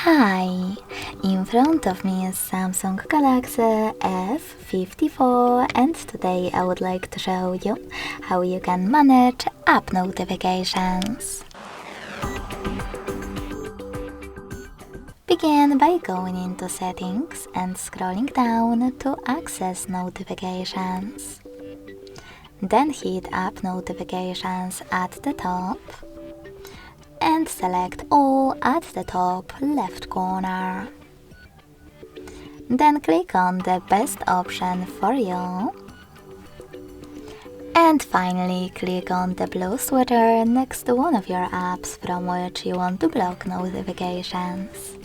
Hi, in front of me is Samsung Galaxy F54 and today I would like to show you how you can manage app notifications. Begin by going into settings and scrolling down to access notifications. Then hit app notifications at the top and select all at the top left corner. Then click on the best option for you. And finally click on the blue sweater next to one of your apps from which you want to block notifications.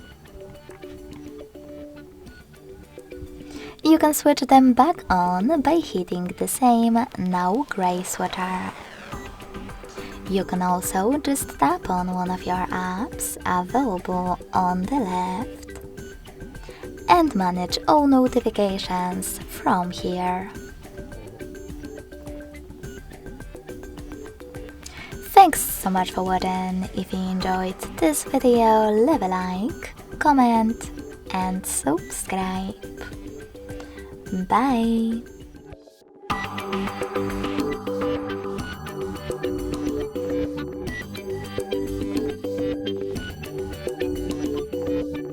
You can switch them back on by hitting the same now grey sweater. You can also just tap on one of your apps available on the left and manage all notifications from here. Thanks so much for watching. If you enjoyed this video, leave a like, comment and subscribe. Bye!